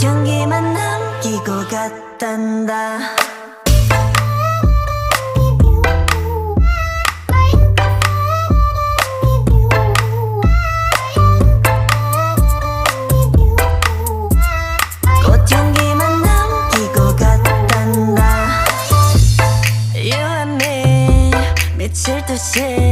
꽃향기만 남기고 갔단다. 꽃향기만 남기고 갔단다. You and me 미칠 듯이